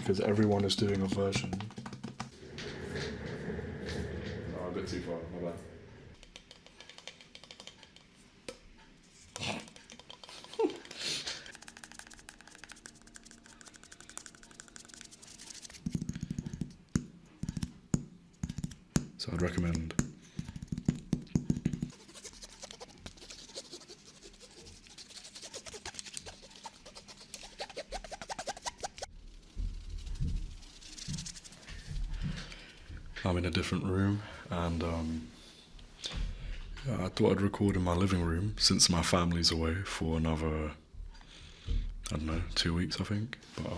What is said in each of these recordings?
because everyone is doing a version. Oh, a bit too far, my bad. So I'd recommend I'm in a different room, and I thought I'd record in my living room since my family's away for another, I don't know, 2 weeks I think. But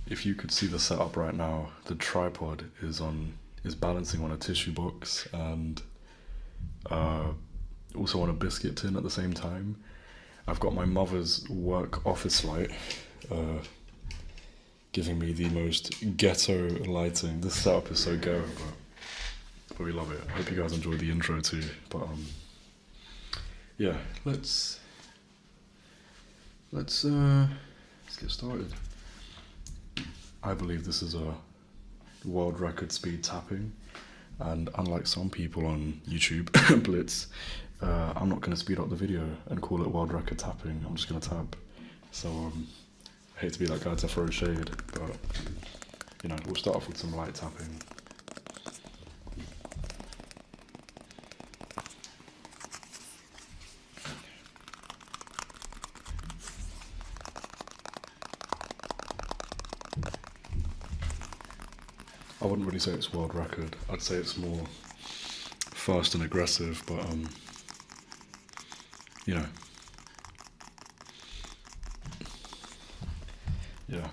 if you could see the setup right now, the tripod is balancing on a tissue box and also on a biscuit tin at the same time. I've got my mother's work office light giving me the most ghetto lighting. This setup is so ghetto, but we love it. I hope you guys enjoyed the intro too. But yeah, let's get started. I believe this is a world record speed tapping, and unlike some people on YouTube, Blitz, I'm not going to speed up the video and call it world record tapping. I'm just going to tap. So I hate to be that guy to throw shade, but you know, we'll start off with some light tapping. I wouldn't really say it's world record. I'd say it's more fast and aggressive, but you know. Yeah,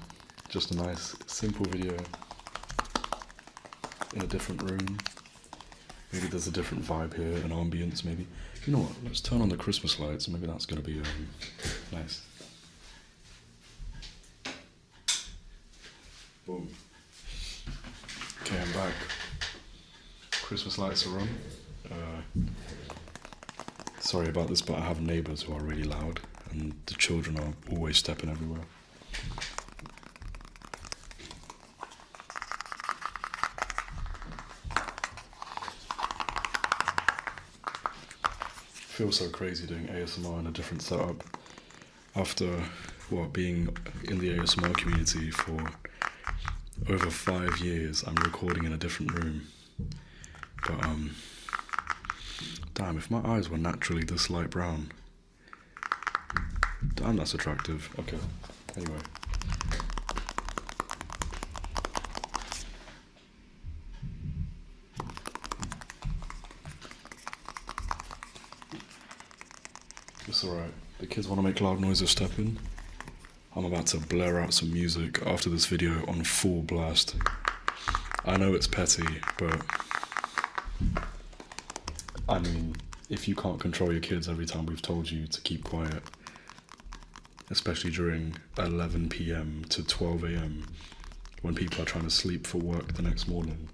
just a nice, simple video in a different room. Maybe there's a different vibe here, an ambience maybe. You know what, let's turn on the Christmas lights, maybe that's going to be nice. Boom. Okay, I'm back. Christmas lights are on. Sorry about this, but I have neighbours who are really loud, and the children are always stepping everywhere. Feels so crazy doing ASMR in a different setup after being in the ASMR community for over 5 years. I'm recording in a different room, but damn, if my eyes were naturally this light brown, damn, that's attractive. Okay, anyway. It's alright. The kids want to make loud noises stepping. I'm about to blare out some music after this video on full blast. I know it's petty, but I mean, if you can't control your kids every time we've told you to keep quiet, especially during 11 PM to 12 AM when people are trying to sleep for work the next morning,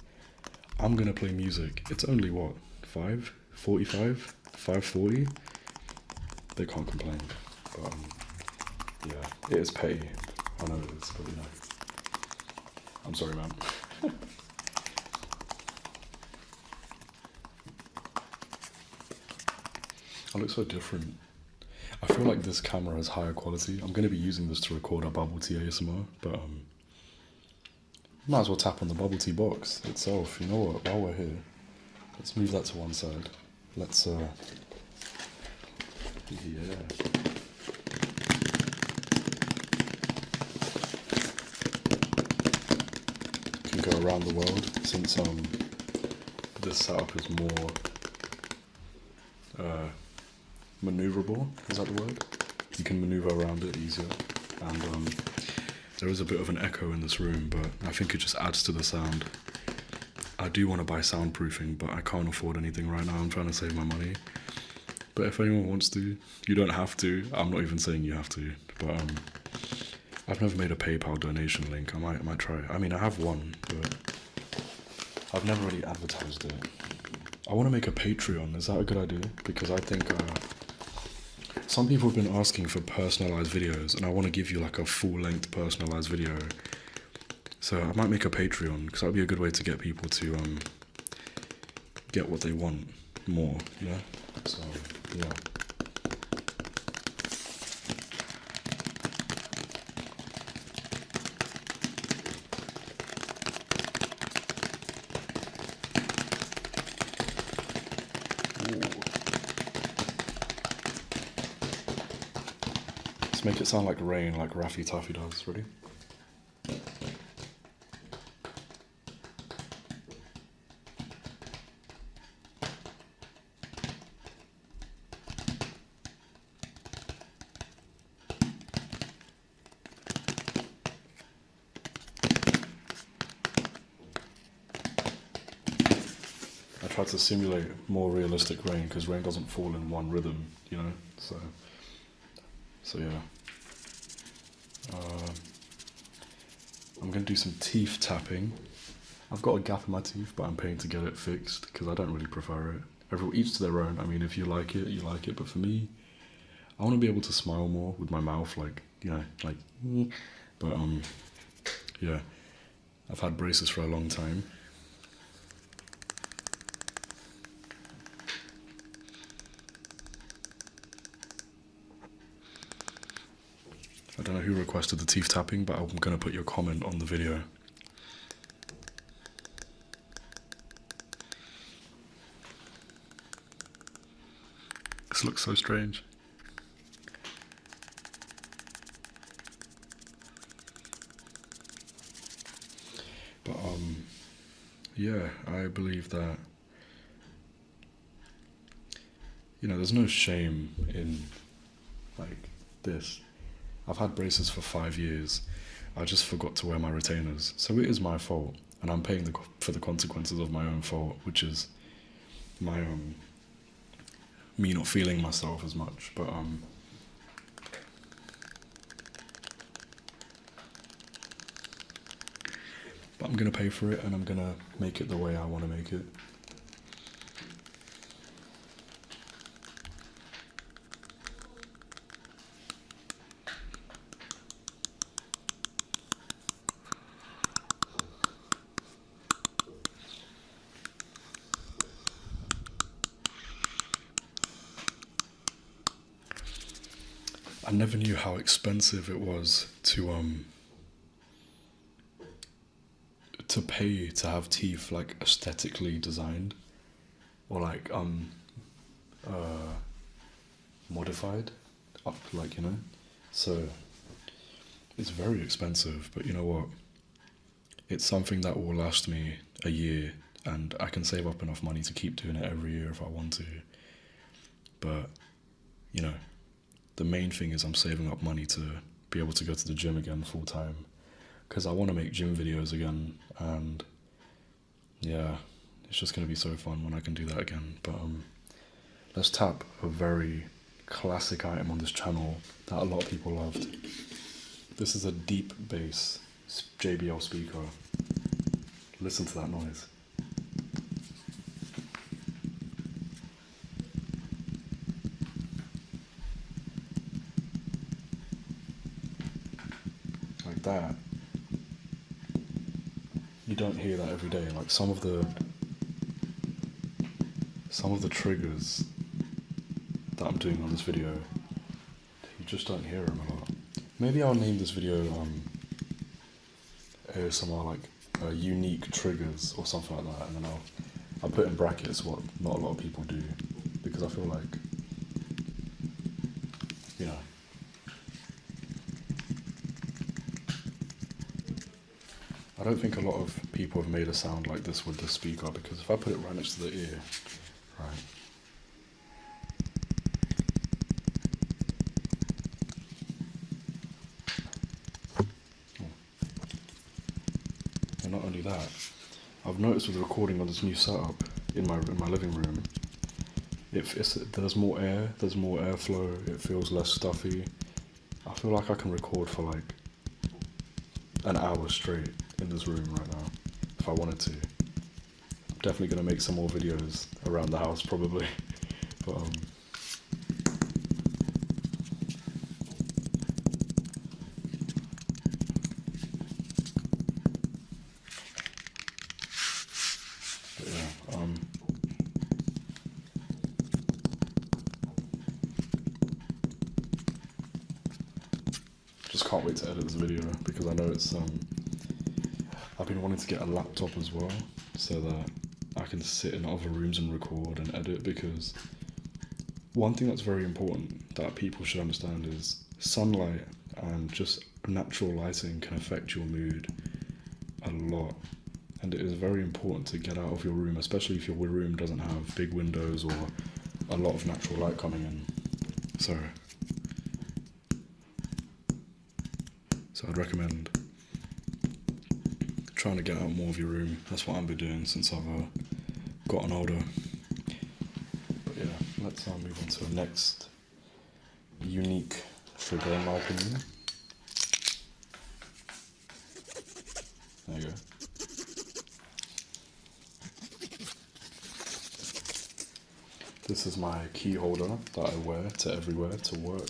I'm gonna play music. It's only what, 5:45, 5:40? They can't complain, but yeah, it is petty. I know it is, but you know, I'm sorry, man. I look so different. I feel like this camera is higher quality. I'm going to be using this to record our bubble tea ASMR, but might as well tap on the bubble tea box itself. You know what, while we're here, let's move that to one side. Let's yeah. Can go around the world since this setup is more maneuverable. Is that the word? You can maneuver around it easier, and there is a bit of an echo in this room, but I think it just adds to the sound. I do want to buy soundproofing, but I can't afford anything right now. I'm trying to save my money. But if anyone wants to, you don't have to. I'm not even saying you have to, but I've never made a PayPal donation link. I might try it. I mean, I have one, but I've never really advertised it. I want to make a Patreon. Is that a good idea? Because I think Some people have been asking for personalized videos, and I want to give you like a full-length personalized video. So I might make a Patreon, because that would be a good way to get people to get what they want more, you know? So, yeah. Let's make it sound like rain, like 𝗓𝗓𝗘𝗢 does. Ready? I tried to simulate more realistic rain, because rain doesn't fall in one rhythm, you know? So yeah. I'm going to do some teeth tapping. I've got a gap in my teeth, but I'm paying to get it fixed, because I don't really prefer it. Each to their own. I mean, if you like it, you like it. But for me, I want to be able to smile more with my mouth, like, you know, like, but, yeah. I've had braces for a long time. I don't know who requested the teeth tapping, but I'm going to put your comment on the video. This looks so strange. But, yeah, I believe that, you know, there's no shame in, like, this. I've had braces for 5 years. I just forgot to wear my retainers. So it is my fault, and I'm paying for the consequences of my own fault, which is my, me not feeling myself as much. But, I'm gonna pay for it, and I'm gonna make it the way I want to make it. I never knew how expensive it was to pay to have teeth like aesthetically designed, or like modified up, like, you know. So it's very expensive, but you know what? It's something that will last me a year, and I can save up enough money to keep doing it every year if I want to. But, you know, the main thing is I'm saving up money to be able to go to the gym again full time, because I want to make gym videos again, and yeah, it's just going to be so fun when I can do that again. But let's tap a very classic item on this channel that a lot of people loved. This is a deep bass JBL speaker. Listen to that noise. Like that. You don't hear that every day. Like some of the triggers that I'm doing on this video, you just don't hear them a lot. Maybe I'll name this video ASMR, like unique triggers or something like that, and then I'll put in brackets what not a lot of people do, because I feel like, you know, I don't think a lot of people have made a sound like this with the speaker, because if I put it right next to the ear, right, and not only that, I've noticed with the recording on this new setup in my living room, there's more air, there's more airflow, it feels less stuffy. I feel like I can record for like an hour straight in this room right now, if I wanted to. I'm definitely going to make some more videos around the house probably, but can't wait to edit this video because I know it's I've been wanting to get a laptop as well so that I can sit in other rooms and record and edit, because one thing that's very important that people should understand is sunlight and just natural lighting can affect your mood a lot, and it is very important to get out of your room, especially if your room doesn't have big windows or a lot of natural light coming in. So I'd recommend trying to get out more of your room. That's what I've been doing since I've gotten older. But yeah, let's move on to the next unique trigger in my opinion. There you go. This is my key holder that I wear to everywhere, to work,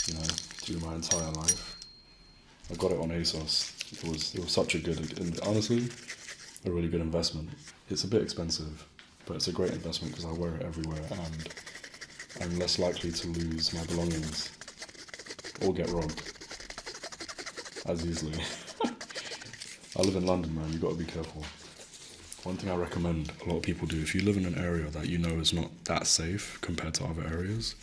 you know, through my entire life. I got it on ASOS. It was such a good, and honestly, a really good investment. It's a bit expensive, but it's a great investment because I wear it everywhere and I'm less likely to lose my belongings or get robbed as easily. I live in London, man, you've got to be careful. One thing I recommend a lot of people do, if you live in an area that you know is not that safe compared to other areas,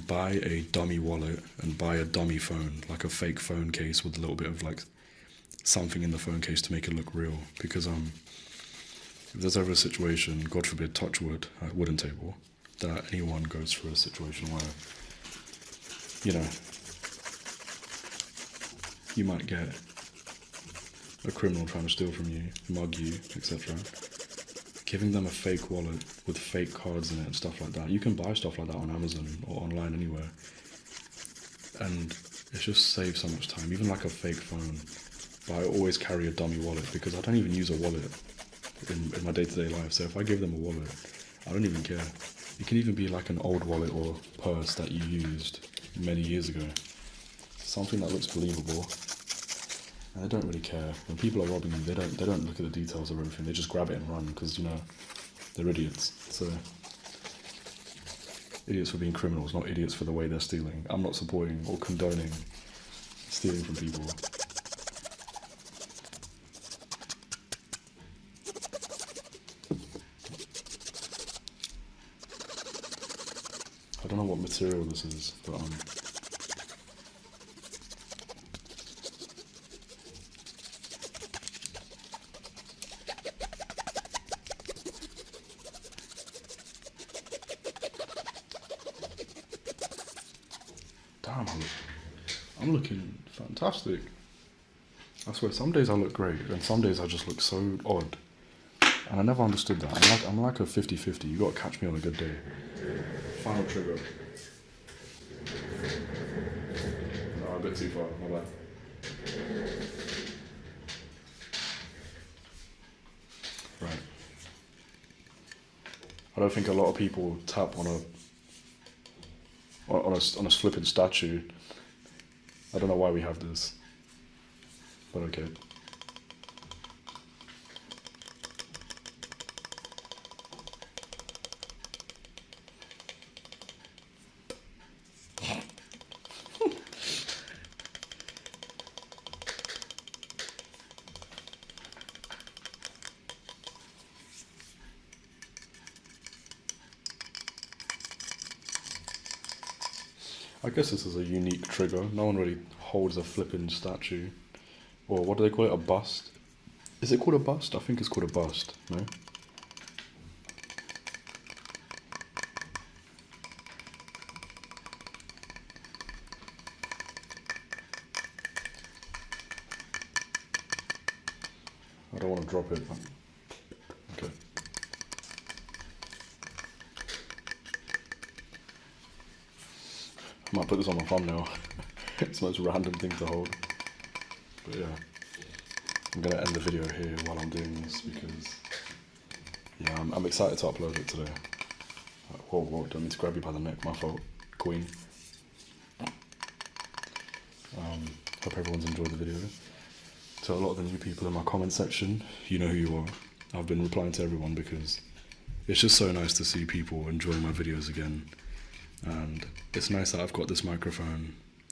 buy a dummy wallet and buy a dummy phone, like a fake phone case with a little bit of like something in the phone case to make it look real. Because if there's ever a situation, God forbid, touch wood, at wooden table, that anyone goes through a situation where, you know, you might get a criminal trying to steal from you, mug you, etc. Giving them a fake wallet with fake cards in it and stuff like that. You can buy stuff like that on Amazon or online anywhere. And it just saves so much time, even like a fake phone. But I always carry a dummy wallet because I don't even use a wallet in my day-to-day life. So if I give them a wallet, I don't even care. It can even be like an old wallet or purse that you used many years ago. Something that looks believable. And they don't really care. When people are robbing you, they don't look at the details of everything. They just grab it and run because, you know, they're idiots. So idiots for being criminals, not idiots for the way they're stealing. I'm not supporting or condoning stealing from people. I don't know what material this is, but damn, I'm looking fantastic. I swear, some days I look great, and some days I just look so odd. And I never understood that. I'm like a 50-50. You gotta catch me on a good day. Final trigger. No, a bit too far, my bad. Right. I don't think a lot of people tap on a flipping statue. I don't know why we have this, but okay. I guess this is a unique trigger. No one really holds a flipping statue. Or what do they call it? A bust? Is it called a bust? I think it's called a bust, no? I don't want to drop it. Okay. I might put this on my thumbnail. It's the most random thing to hold. But yeah, I'm going to end the video here while I'm doing this because, yeah, I'm excited to upload it today. Whoa, don't mean to grab you by the neck, my fault, queen. Hope everyone's enjoyed the video. To a lot of the new people in my comment section, you know who you are. I've been replying to everyone because it's just so nice to see people enjoying my videos again. And it's nice that I've got this microphone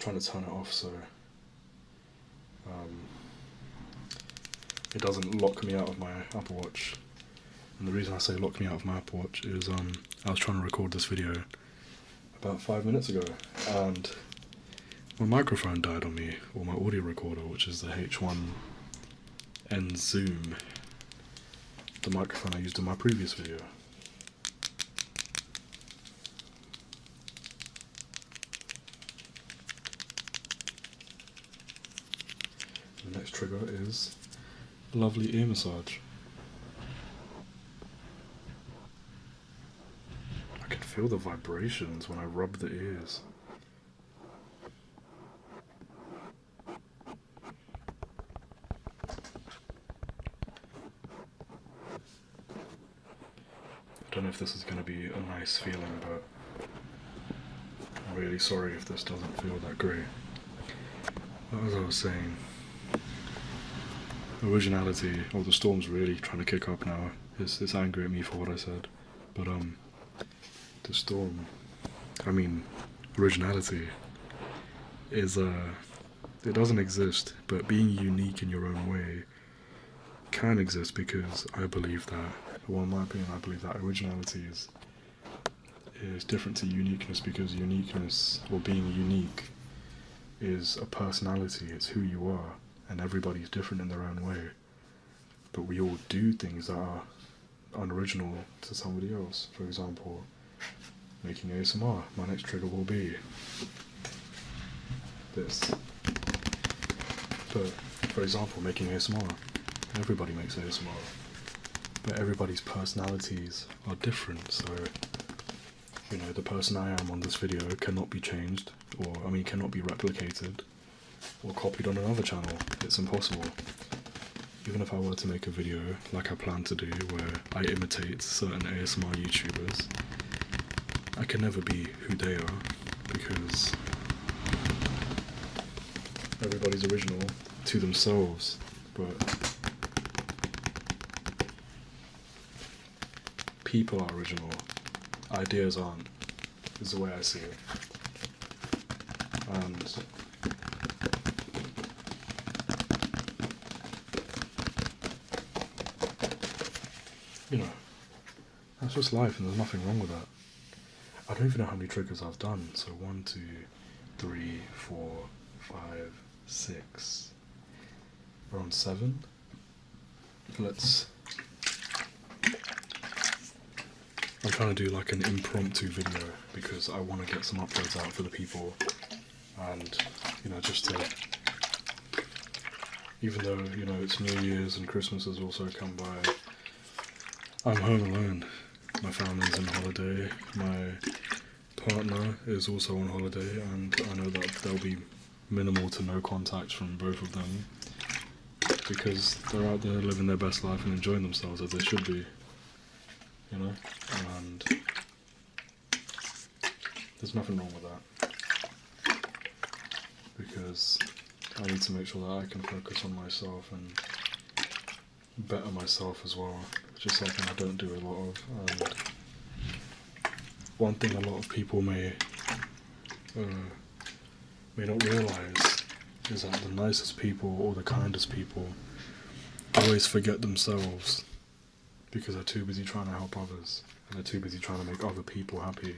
trying to turn it off so it doesn't lock me out of my Apple Watch. And the reason I say lock me out of my Apple Watch is I was trying to record this video about 5 minutes ago, and my microphone died on me, or my audio recorder, which is the 𝗓𝗏𝗏𝗡𝗏, the microphone I used in my previous video. The next trigger is lovely ear massage. I can feel the vibrations when I rub the ears. I don't know if this is going to be a nice feeling, but I'm really sorry if this doesn't feel that great. As I was saying, originality, or the storm's really trying to kick up now. It's angry at me for what I said, but the storm, originality is it doesn't exist, but being unique in your own way can exist, because I believe that, well, in my opinion, I believe that originality is different to uniqueness, because uniqueness, or being unique, is a personality. It's who you are, and everybody's different in their own way, but we all do things that are unoriginal to somebody else. For example, making ASMR. My next trigger will be this. But for example, making ASMR. Everybody makes ASMR, but everybody's personalities are different, so the person I am on this video cannot be changed, or cannot be replicated or copied on another channel. It's impossible. Even if I were to make a video like I plan to do, where I imitate certain ASMR YouTubers, I can never be who they are, because everybody's original to themselves, but people are original, ideas aren't, is the way I see it. And that's just life, and there's nothing wrong with that. I don't even know how many triggers I've done. So 1, 2, 3, 4, 5, 6. We're on 7. I'm trying to do like an impromptu video, because I want to get some uploads out for the people, and just to, even though it's New Year's and Christmas has also come by, I'm home alone. My family's on holiday, my partner is also on holiday, and I know that there'll be minimal to no contact from both of them, because they're out there living their best life and enjoying themselves as they should be, and there's nothing wrong with that, because I need to make sure that I can focus on myself and better myself as well, which is something I don't do a lot of. And one thing a lot of people may not realise is that the nicest people, or the kindest people, always forget themselves, because they're too busy trying to help others, and they're too busy trying to make other people happy.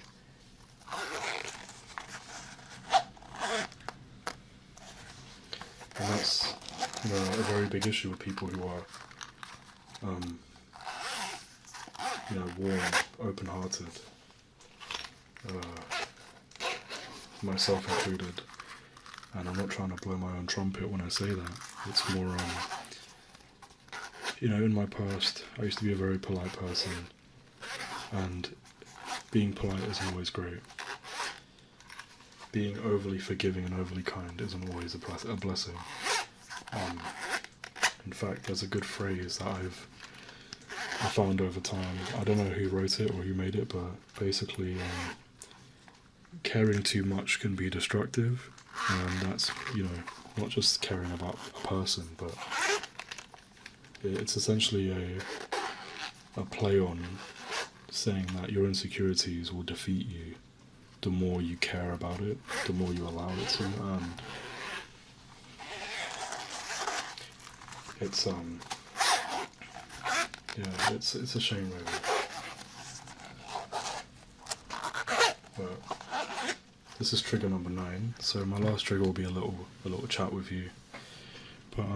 And that's a very big issue with people who are warm, open-hearted, myself included. And I'm not trying to blow my own trumpet when I say that. It's more, in my past, I used to be a very polite person, and being polite isn't always great. Being overly forgiving and overly kind isn't always a blessing. In fact, there's a good phrase that I found over time. I don't know who wrote it or who made it, but basically, caring too much can be destructive, and that's, not just caring about a person, but it's essentially a play on saying that your insecurities will defeat you, the more you care about it, the more you allow it to, and it's yeah, it's a shame really. But this is trigger number 9, so my last trigger will be a little chat with you. But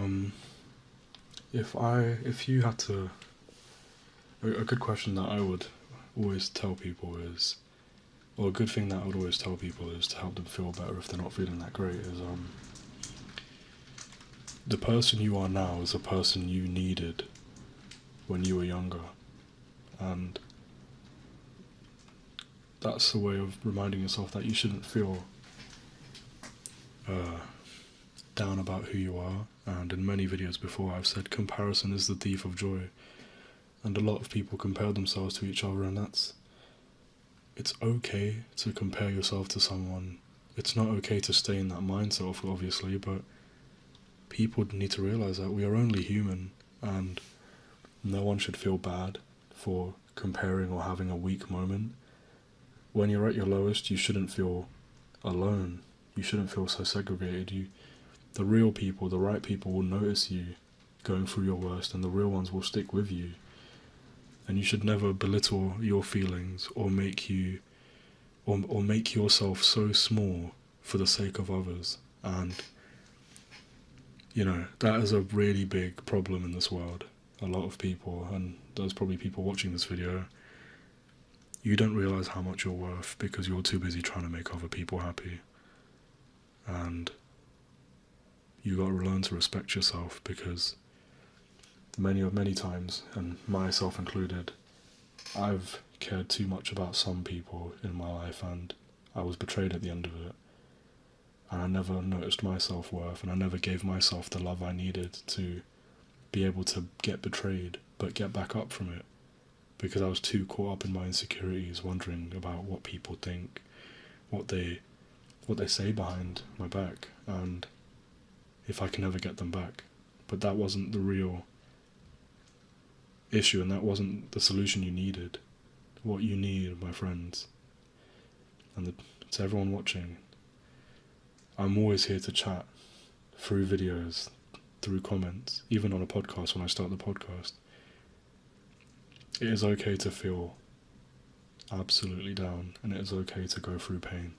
if you had to, a good question that I would always tell people is, or a good thing that I would always tell people is to help them feel better if they're not feeling that great is, the person you are now is a person you needed when you were younger, and that's a way of reminding yourself that you shouldn't feel down about who you are. And in many videos before I've said comparison is the thief of joy, and a lot of people compare themselves to each other, and it's okay to compare yourself to someone. It's not okay to stay in that mindset, obviously, but people need to realize that we are only human, and no one should feel bad for comparing or having a weak moment. When you're at your lowest, you shouldn't feel alone. You shouldn't feel so segregated. The real people, the right people will notice you going through your worst, and the real ones will stick with you. And you should never belittle your feelings or make yourself so small for the sake of others. And that is a really big problem in this world. A lot of people, and there's probably people watching this video, you don't realize how much you're worth because you're too busy trying to make other people happy. And you got to learn to respect yourself, because many times, and myself included, I've cared too much about some people in my life, and I was betrayed at the end of it. And I never noticed my self-worth, and I never gave myself the love I needed to be able to get betrayed, but get back up from it, because I was too caught up in my insecurities, wondering about what people think, what they say behind my back, and if I can ever get them back. But that wasn't the real issue, and that wasn't the solution you needed. What you need, my friends, and to everyone watching, I'm always here to chat through videos, through comments, even on a podcast when I start the podcast. It is okay to feel absolutely down, and it is okay to go through pain.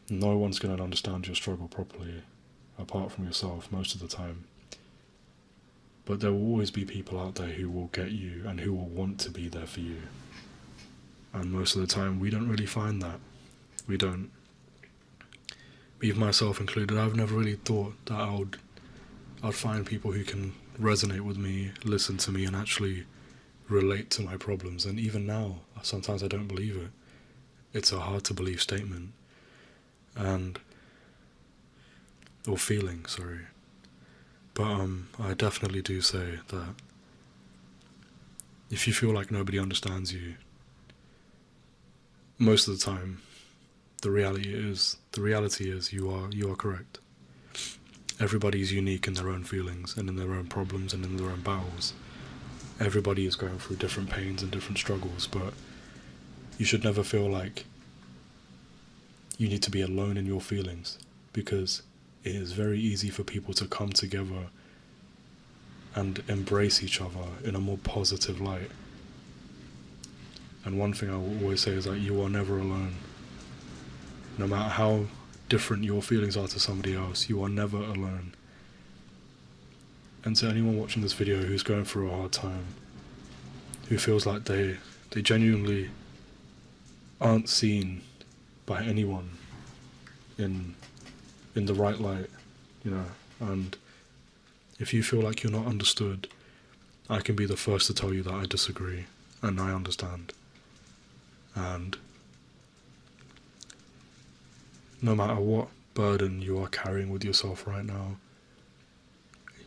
No one's going to understand your struggle properly, apart from yourself, most of the time. But there will always be people out there who will get you and who will want to be there for you. And most of the time, we don't really find that. We don't. Even myself included, I've never really thought that I'd find people who can resonate with me, listen to me, and actually relate to my problems. And even now, sometimes I don't believe it. It's a hard to believe statement. Or feeling, sorry. But I definitely do say that if you feel like nobody understands you, most of the time, the reality is you are correct. Everybody is unique in their own feelings and in their own problems and in their own battles. Everybody is going through different pains and different struggles, but you should never feel like you need to be alone in your feelings, because it is very easy for people to come together and embrace each other in a more positive light. And one thing I will always say is that you are never alone. No matter how different your feelings are to somebody else, you are never alone. And to anyone watching this video who's going through a hard time, who feels like they genuinely aren't seen by anyone in the right light, and if you feel like you're not understood, I can be the first to tell you that I disagree, and I understand. And no matter what burden you are carrying with yourself right now,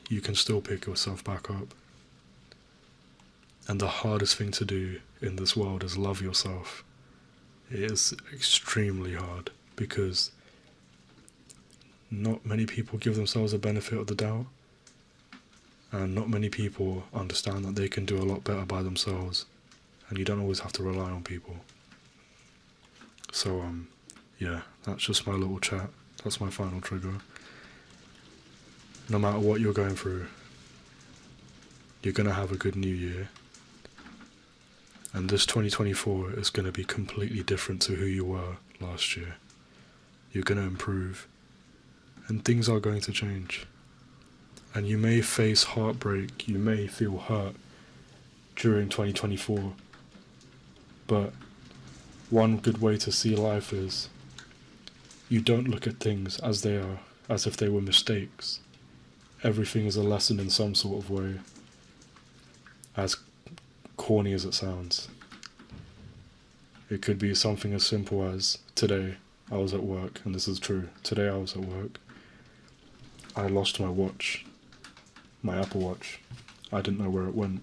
you can still pick yourself back up. And the hardest thing to do in this world is love yourself. It is extremely hard, because not many people give themselves the benefit of the doubt, and not many people understand that they can do a lot better by themselves, and you don't always have to rely on people. So yeah, that's just my little chat. That's my final trigger. No matter what you're going through, you're going to have a good new year. And this 2024 is going to be completely different to who you were last year. You're going to improve. And things are going to change. And you may face heartbreak, you may feel hurt during 2024. But one good way to see life is you don't look at things as they are, as if they were mistakes. Everything is a lesson in some sort of way, as corny as it sounds. It could be something as simple as, today I was at work, and this is true, today I was at work, I lost my watch, my Apple Watch. I didn't know where it went.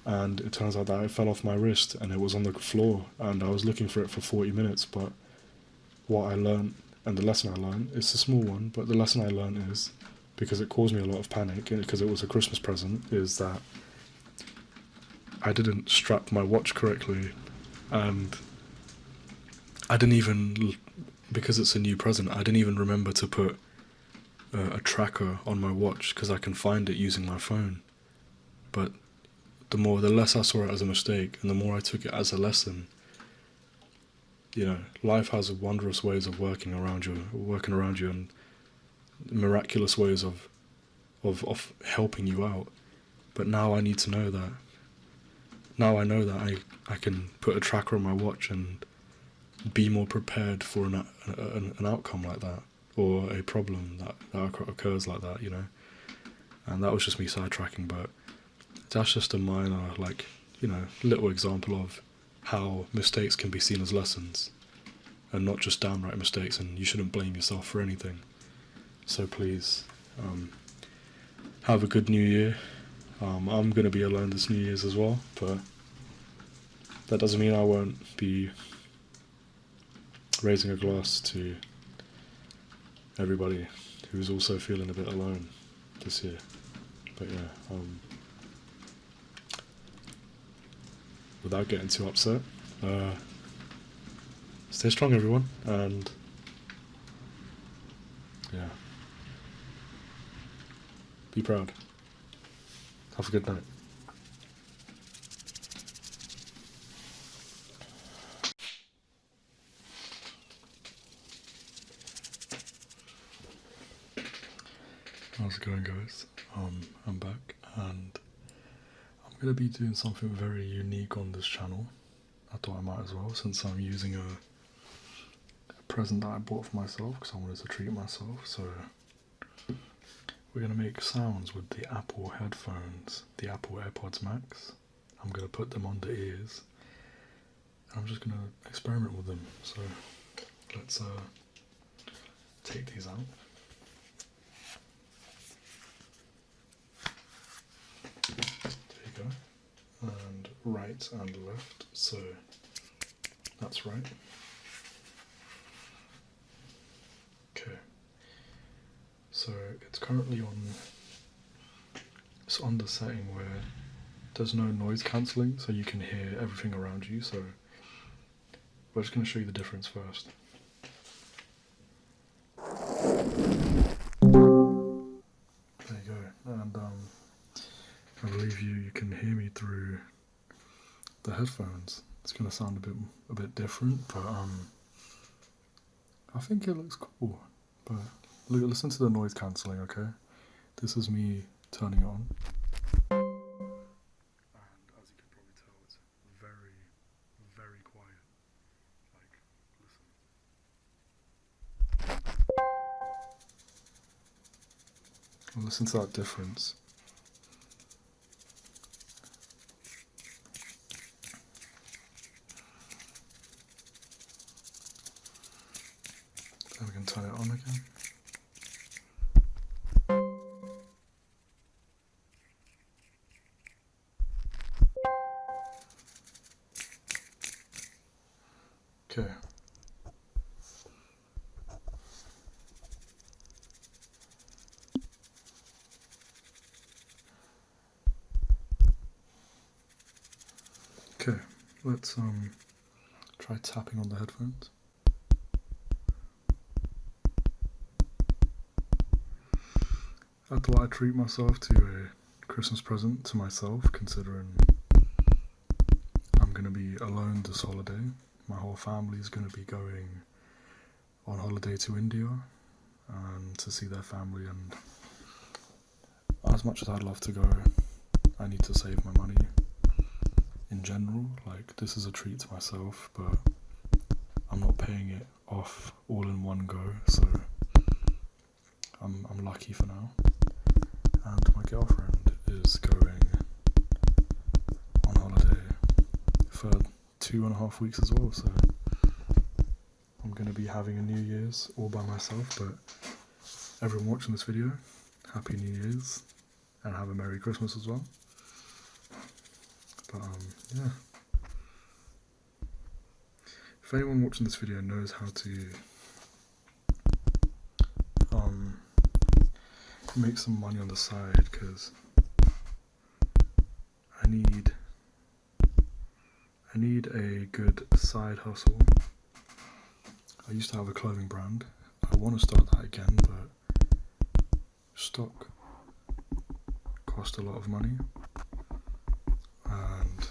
And it turns out that it fell off my wrist, and it was on the floor, and I was looking for it for 40 minutes, but what I learned, and the lesson I learned, it's a small one, but the lesson I learned is, because it caused me a lot of panic, and because it was a Christmas present, is that I didn't strap my watch correctly, and I didn't even, because it's a new present, I didn't even remember to put a tracker on my watch, because I can find it using my phone. But the less I saw it as a mistake, and the more I took it as a lesson, you know, life has wondrous ways of working around you, and miraculous ways of helping you out. But now I need to know that. Now I know that I can put a tracker on my watch and be more prepared for an outcome like that, or a problem that occurs like that, you know. And that was just me sidetracking, but that's just a minor, like, you know, little example of how mistakes can be seen as lessons, and not just downright mistakes, and you shouldn't blame yourself for anything. So please, have a good new year. I'm going to be alone this New Year's as well, but that doesn't mean I won't be raising a glass to everybody who's also feeling a bit alone this year. But yeah, without getting too upset, stay strong everyone, and yeah, be proud. Have a good night. How's it going, guys? I'm back, and I'm going to be doing something very unique on this channel. I thought I might as well, since I'm using a present that I bought for myself, because I wanted to treat myself. So we're going to make sounds with the Apple headphones, the Apple AirPods Max. I'm going to put them on the ears, and I'm just going to experiment with them. So let's take these out. There you go. And right and left, so that's right. Okay. So it's currently it's on the setting where there's no noise cancelling, so you can hear everything around you. So we're just going to show you the difference first. There you go, and I believe you can hear me through the headphones. It's going to sound a bit different, but I think it looks cool. But listen to the noise cancelling, okay? This is me turning it on. And as you can probably tell, it's very, very quiet. Like, listen. Listen to that difference. Then we can turn it on again. Okay. Okay, let's try try tapping on the headphones. I thought I'd treat myself to a Christmas present to myself, considering I'm going to be alone this holiday. My whole family is going to be going on holiday to India and to see their family, and as much as I'd love to go, I need to save my money in general. Like, this is a treat to myself, but I'm not paying it off all in one go, so I'm lucky for now. And my girlfriend is going on holiday for 2.5 weeks as well, so I'm going to be having a New Year's all by myself. But everyone watching this video, Happy New Year's, and have a Merry Christmas as well. But yeah, if anyone watching this video knows how to make some money on the side, because I need a good side hustle. I used to have a clothing brand. I want to start that again, but stock cost a lot of money, and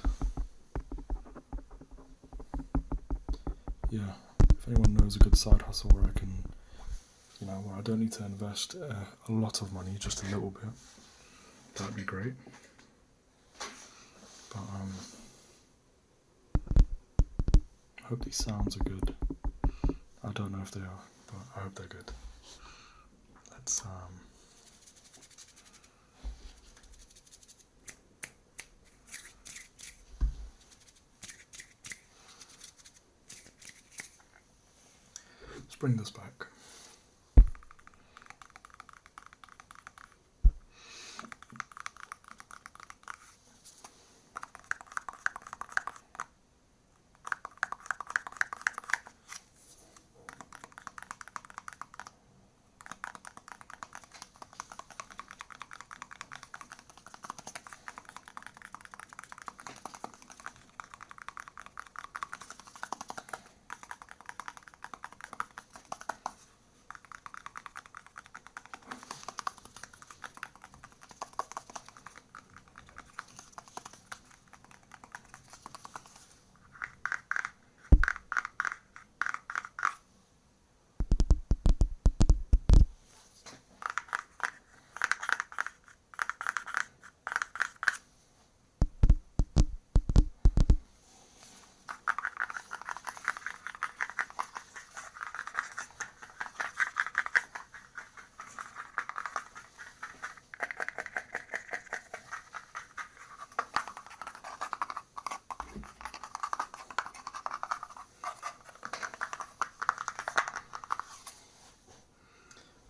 yeah, if anyone knows a good side hustle where I can, where I don't need to invest a lot of money, just a little bit, that'd be great. But I hope these sounds are good. I don't know if they are, but I hope they're good. Let's bring this back.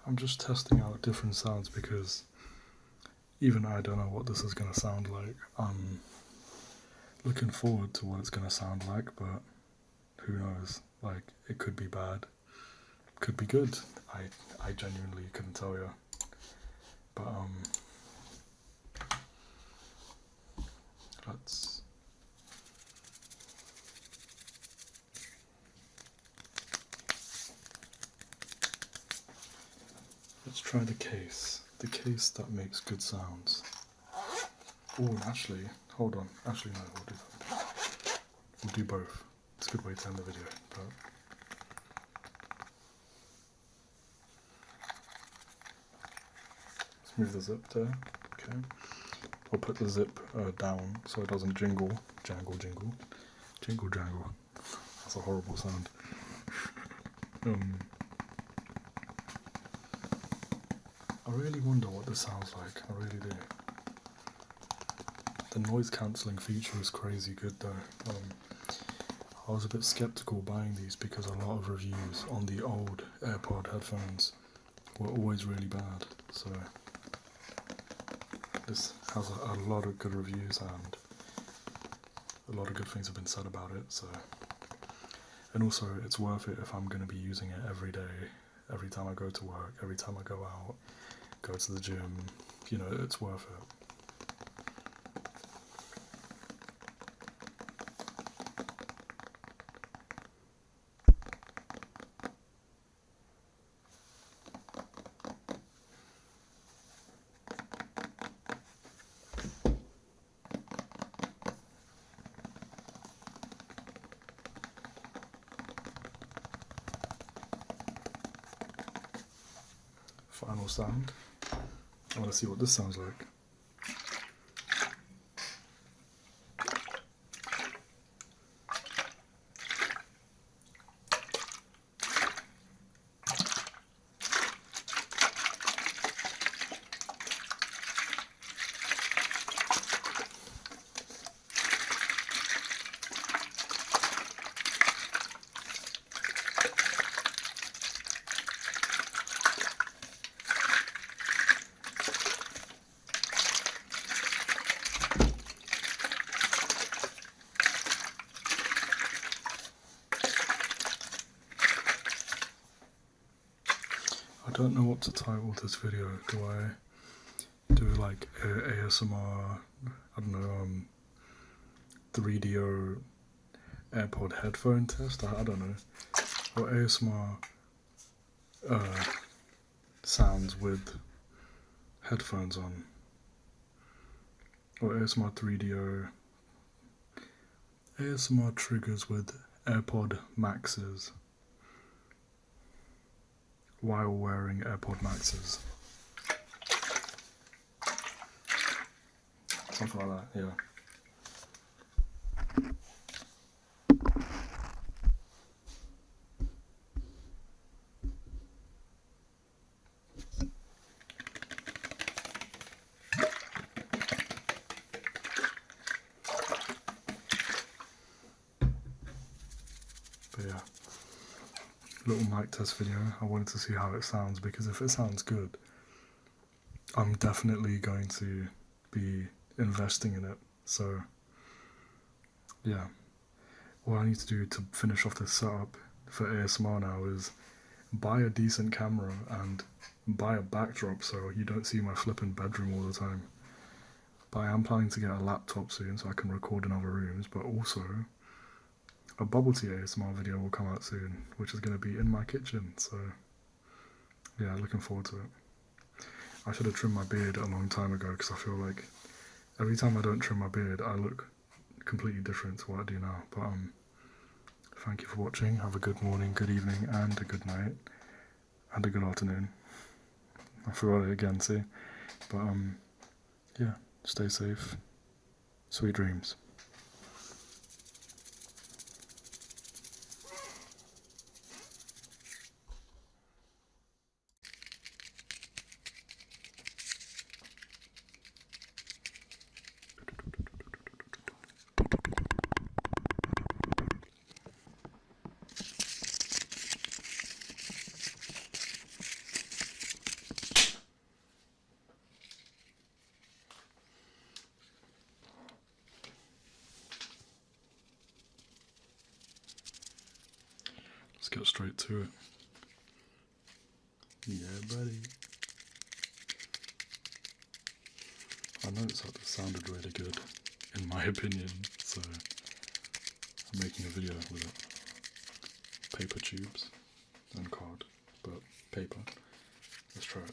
I'm just testing out different sounds because even I don't know what this is going to sound like. I'm looking forward to what it's going to sound like, but who knows? Like, it could be bad, could be good. I genuinely couldn't tell you. But let's try the case that makes good sounds. Oh, actually, hold on. Actually, no, we'll do that. We'll do both. It's a good way to end the video. But let's move the zip there. Okay. I'll put the zip down so it doesn't jingle, jangle. That's a horrible sound. I really wonder what this sounds like. I really do. The noise cancelling feature is crazy good though. I was a bit skeptical buying these because a lot of reviews on the old AirPod headphones were always really bad. So this has a lot of good reviews and a lot of good things have been said about it. So, and also it's worth it if I'm going to be using it every day, every time I go to work, every time I go out, go to the gym. It's worth it. final sound. I want to see what this sounds like. I don't know what to title this video. Do I do like ASMR, I don't know, 3DO AirPod headphone test? I don't know. Or ASMR sounds with headphones on. Or ASMR 3DO ASMR triggers with AirPod Maxes while wearing AirPod Maxes. Something like that, yeah. But yeah, little mic test video. I wanted to see how it sounds, because if it sounds good, I'm definitely going to be investing in it. So yeah, what I need to do to finish off this setup for ASMR now is buy a decent camera and buy a backdrop so you don't see my flipping bedroom all the time. But I am planning to get a laptop soon so I can record in other rooms, but also a bubble tea ASMR video will come out soon, which is going to be in my kitchen, so yeah, looking forward to it. I should have trimmed my beard a long time ago, because I feel like every time I don't trim my beard I look completely different to what I do now. But thank you for watching. Have a good morning, good evening and a good night and a good afternoon. I forgot it again too. But yeah, stay safe, sweet dreams. Let's get straight to it. Yeah, buddy. I noticed that this sounded really good, in my opinion, so I'm making a video with it. Paper tubes and card, but paper. Let's try it.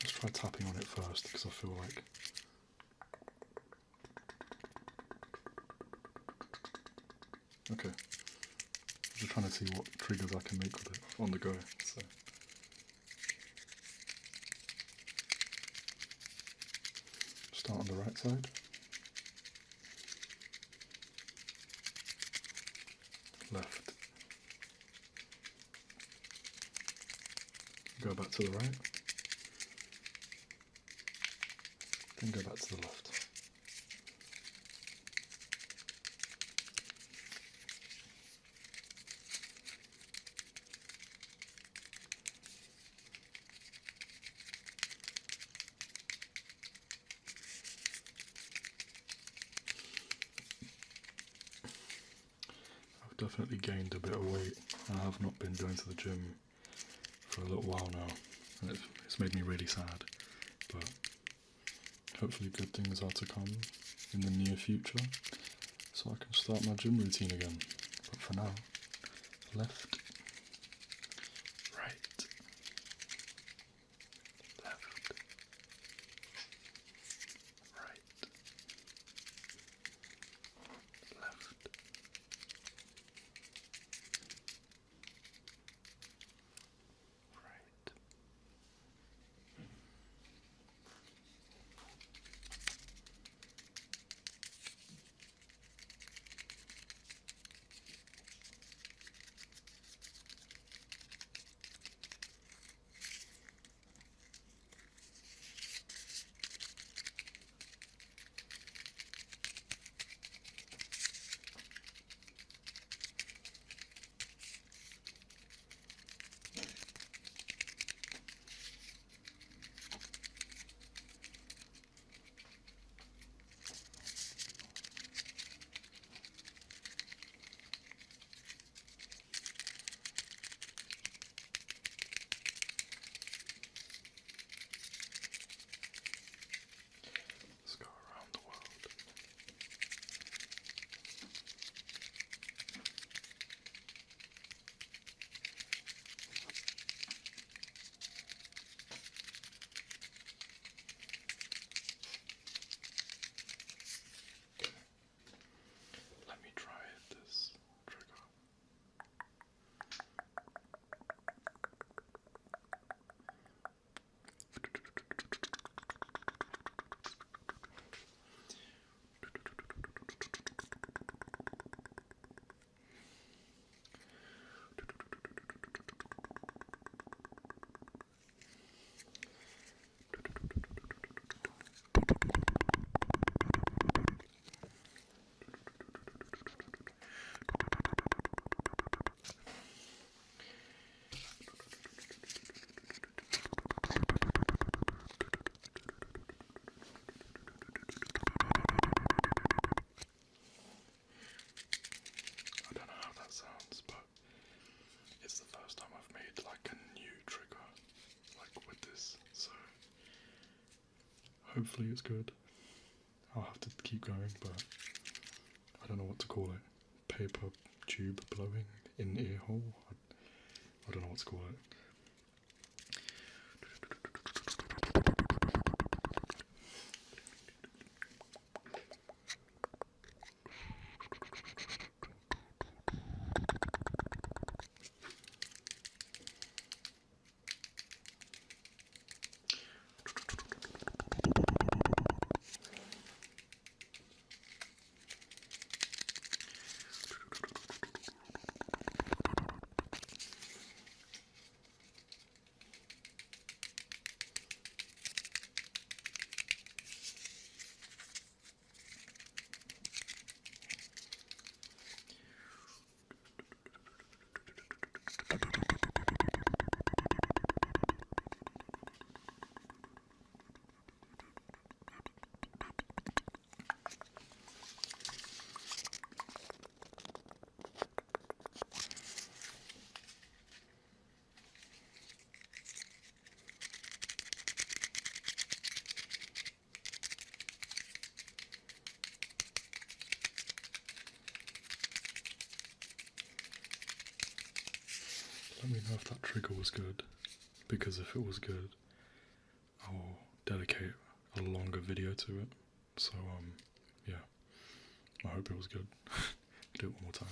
Let's try tapping on it first, because I feel like okay. I'm just trying to see what triggers I can make with it on the go. So start on the right side. Left. Go back to the right. Then go back to the left. I've definitely gained a bit of weight. I have not been going to the gym for a little while now, and it's made me really sad, but hopefully good things are to come in the near future, so I can start my gym routine again. But for now, left, right, left, hopefully it's good. I'll have to keep going, but I don't know what to call it. Paper tube blowing in ear hole? I don't know what to call it. Let me know if that trigger was good, because if it was good, I'll dedicate a longer video to it. So yeah, I hope it was good. Do it one more time.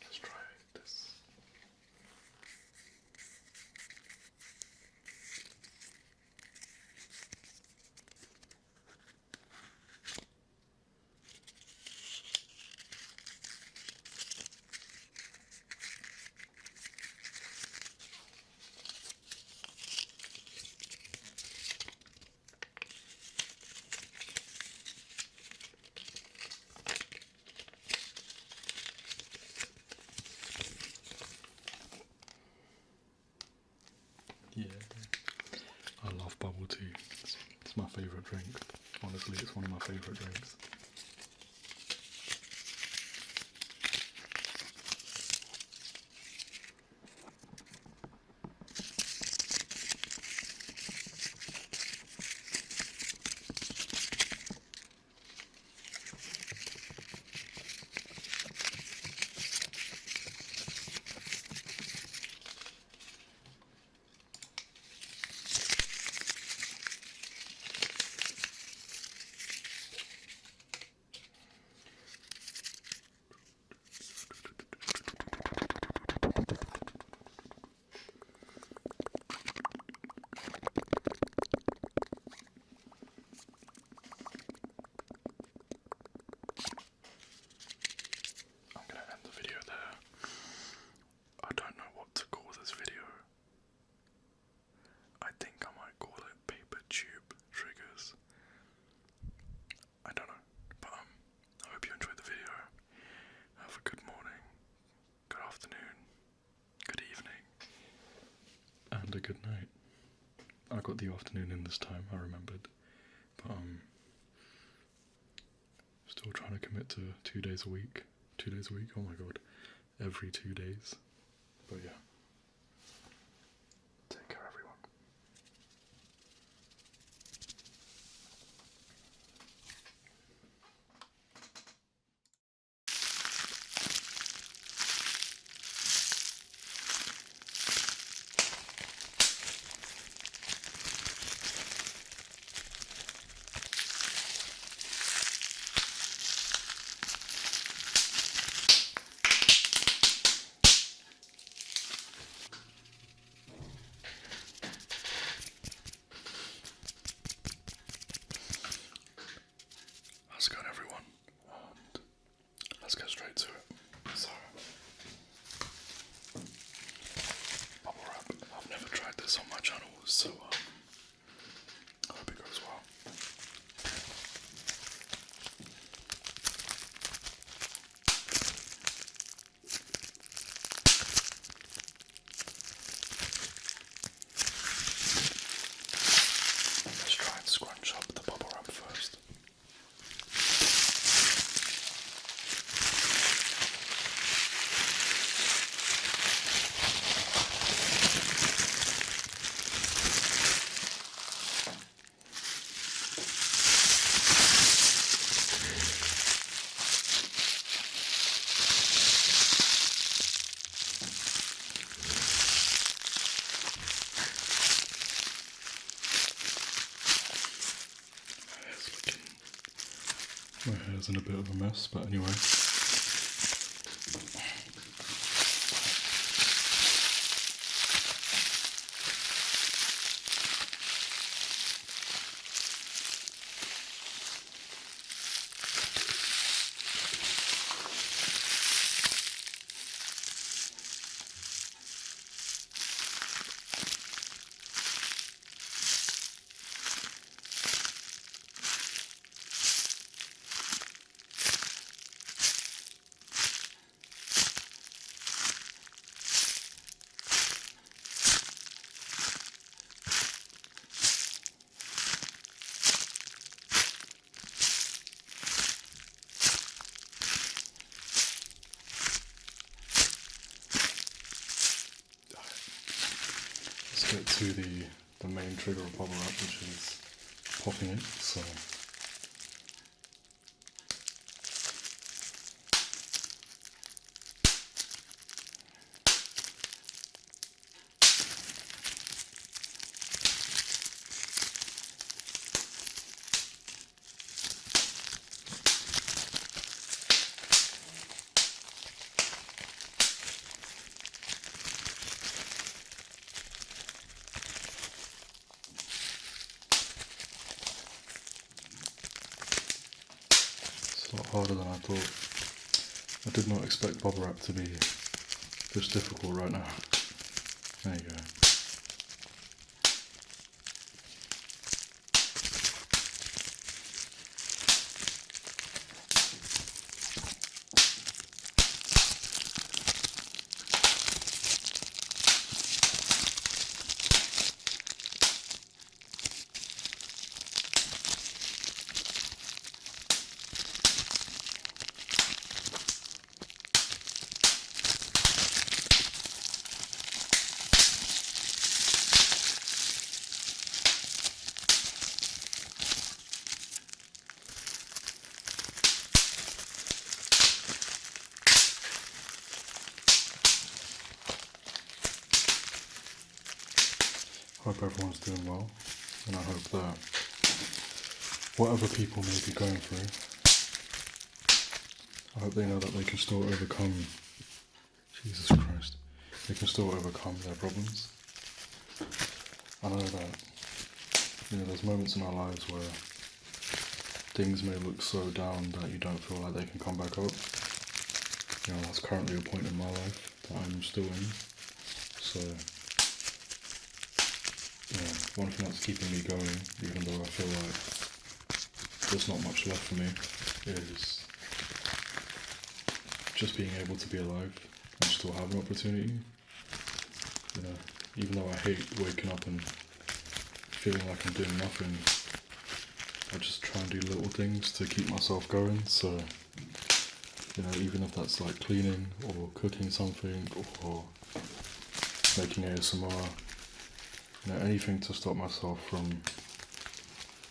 Let's try this. Yeah, I love bubble tea. It's my favourite drink. Honestly, it's one of my favourite drinks. A good night. I got the afternoon in this time, I remembered, but still trying to commit to 2 days a week. 2 days a week? Oh my god, every 2 days. But yeah, take care everyone. hair's in a bit of a mess, but anyway. Let's get to the main trigger of bubble wrap, which is popping it. So it's a lot harder than I thought. I did not expect bubble wrap to be this difficult right now. There you go. Hope everyone's doing well, and I hope that whatever people may be going through, I hope they know that they can still overcome, Jesus Christ, they can still overcome their problems. I know that, there's moments in our lives where things may look so down that you don't feel like they can come back up. That's currently a point in my life that I'm still in, so one thing that's keeping me going, even though I feel like there's not much left for me, is just being able to be alive and still have an opportunity. Even though I hate waking up and feeling like I'm doing nothing, I just try and do little things to keep myself going. So, even if that's like cleaning or cooking something or making ASMR, anything to stop myself from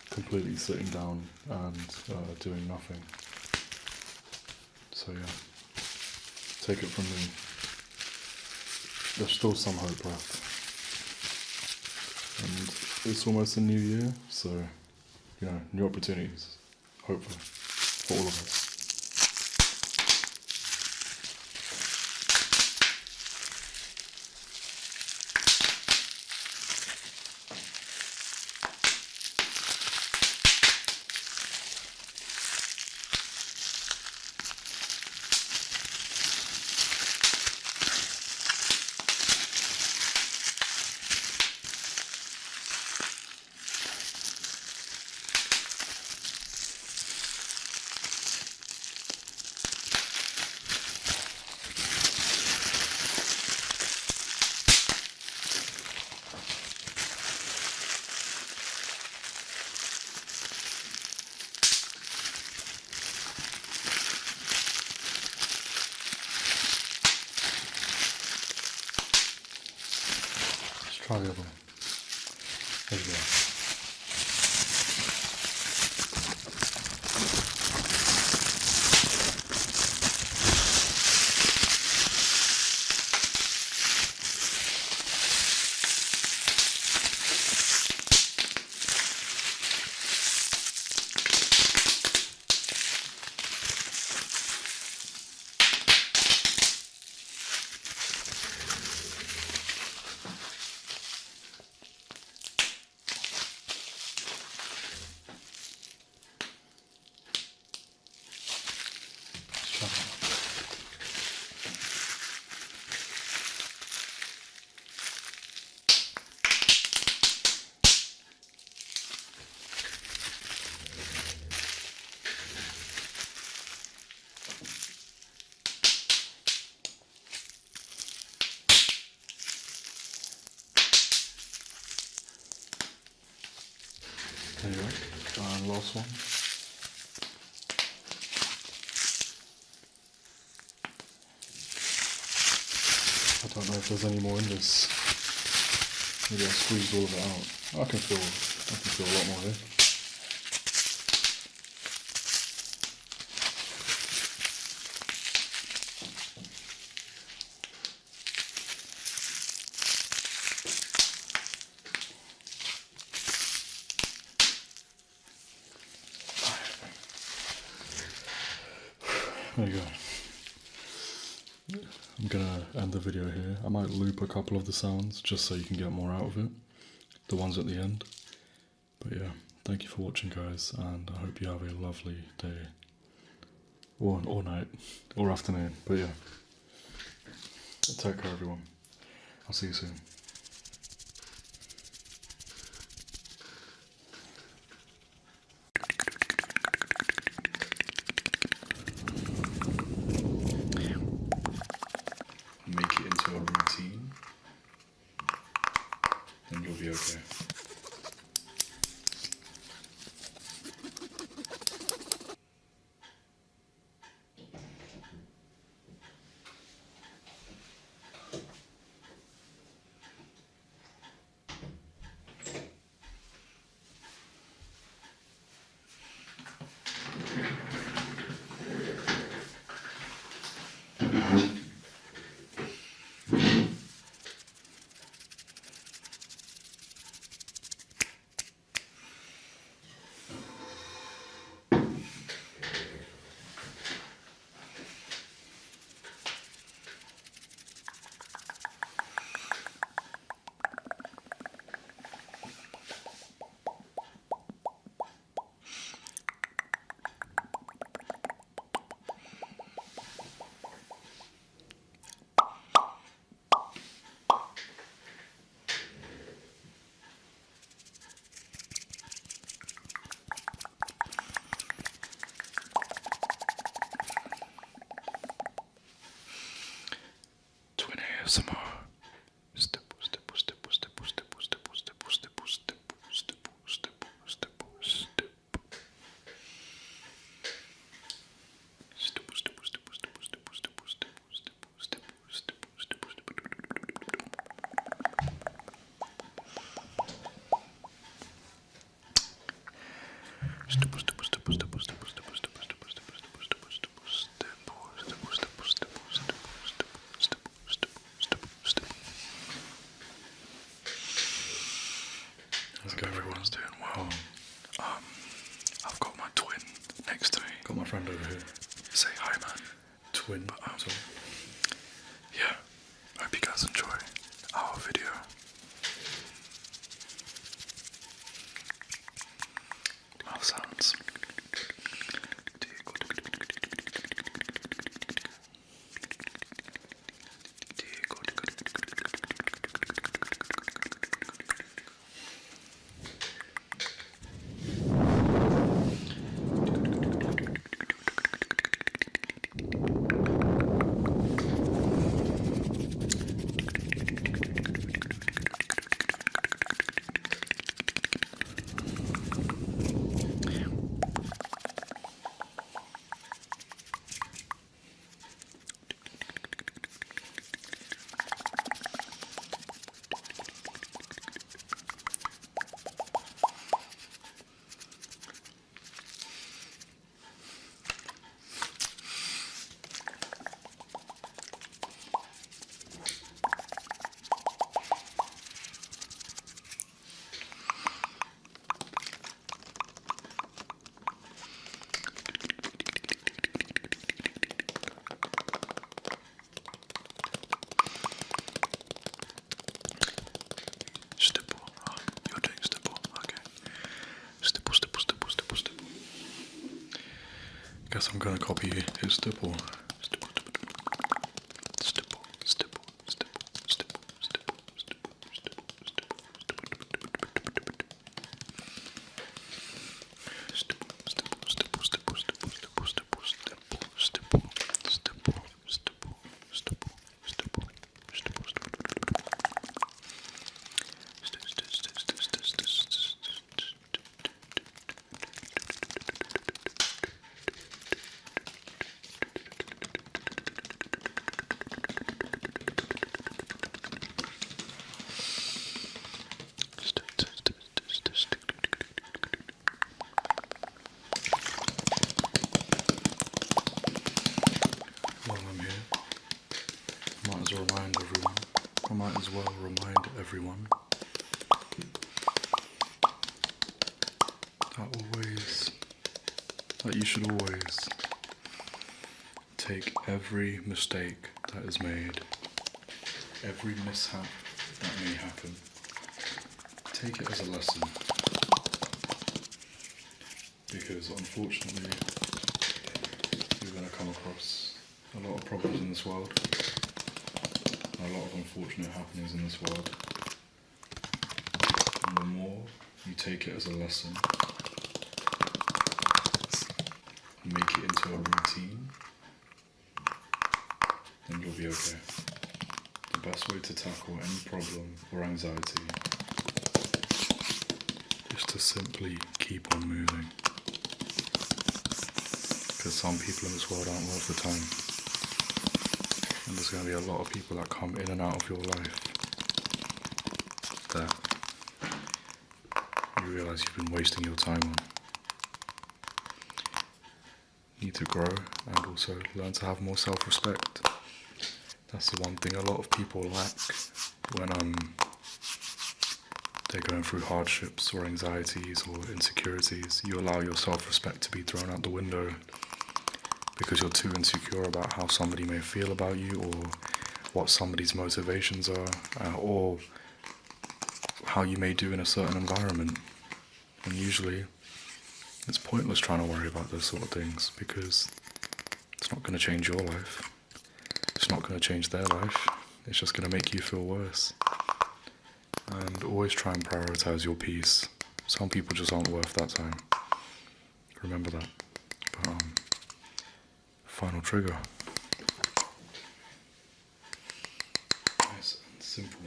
completely sitting down and doing nothing. So yeah, take it from me. There's still some hope left. And it's almost a new year, so, new opportunities, hopefully, for all of us. Try the other one. There you go. There you go. And last one. I don't know if there's any more in this. Maybe I squeezed all of it out. I can feel a lot more here. There you go. I'm gonna end the video here. I might loop a couple of the sounds just so you can get more out of it, the ones at the end. But yeah, thank you for watching, guys, and I hope you have a lovely day, or night, or afternoon. But yeah, take care, everyone. I'll see you soon. Make it into a routine, and you'll be okay. AbsoASMR. How's it going, everyone's doing well. I've got my twin next to me. Got my friend over here. Say hi, man. Twin. But, yeah, hope you guys enjoy our video. Mouth sounds. Guess I'm gonna copy his stipple. as well remind everyone that you should always take every mistake that is made, every mishap that may happen, take it as a lesson, because unfortunately you're going to come across a lot of problems in this world, a lot of unfortunate happenings in this world, and the more you take it as a lesson and make it into a routine, then you'll be okay. The best way to tackle any problem or anxiety is to simply keep on moving. Because some people in this world aren't worth the time. And there's going to be a lot of people that come in and out of your life that you realise you've been wasting your time on. You need to grow and also learn to have more self-respect. That's the one thing a lot of people lack when they're going through hardships or anxieties or insecurities. You allow your self-respect to be thrown out the window because you're too insecure about how somebody may feel about you, or what somebody's motivations are, or how you may do in a certain environment. And usually it's pointless trying to worry about those sort of things, because it's not going to change your life. It's not going to change their life. It's just going to make you feel worse. And always try and prioritize your peace. Some people just aren't worth that time. Remember that. But, final trigger. Nice and simple.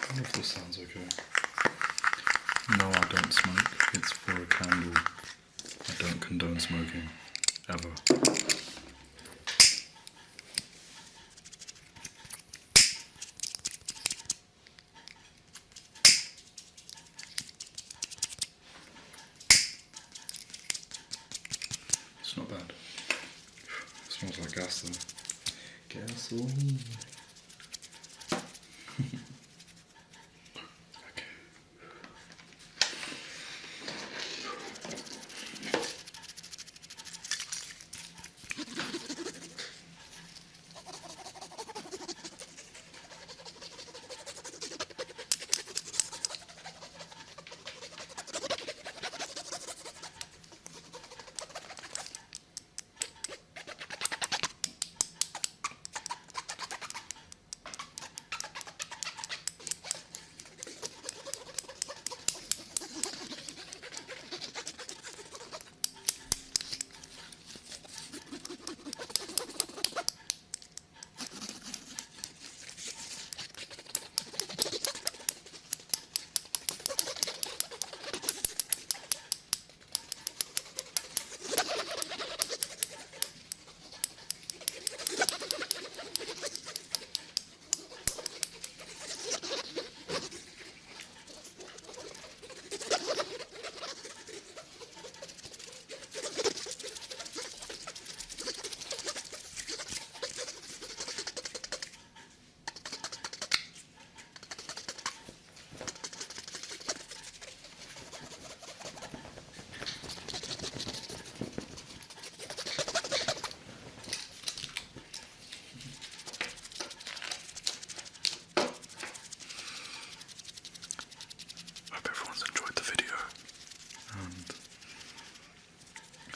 I wonder if this sounds okay. No, I don't smoke. It's for a candle. I don't condone smoking. Ever. It's not bad. It smells like gas though. Gasoline.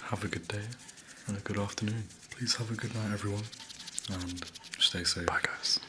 Have a good day and a good afternoon. Please have a good night, everyone, and stay safe. Bye, guys.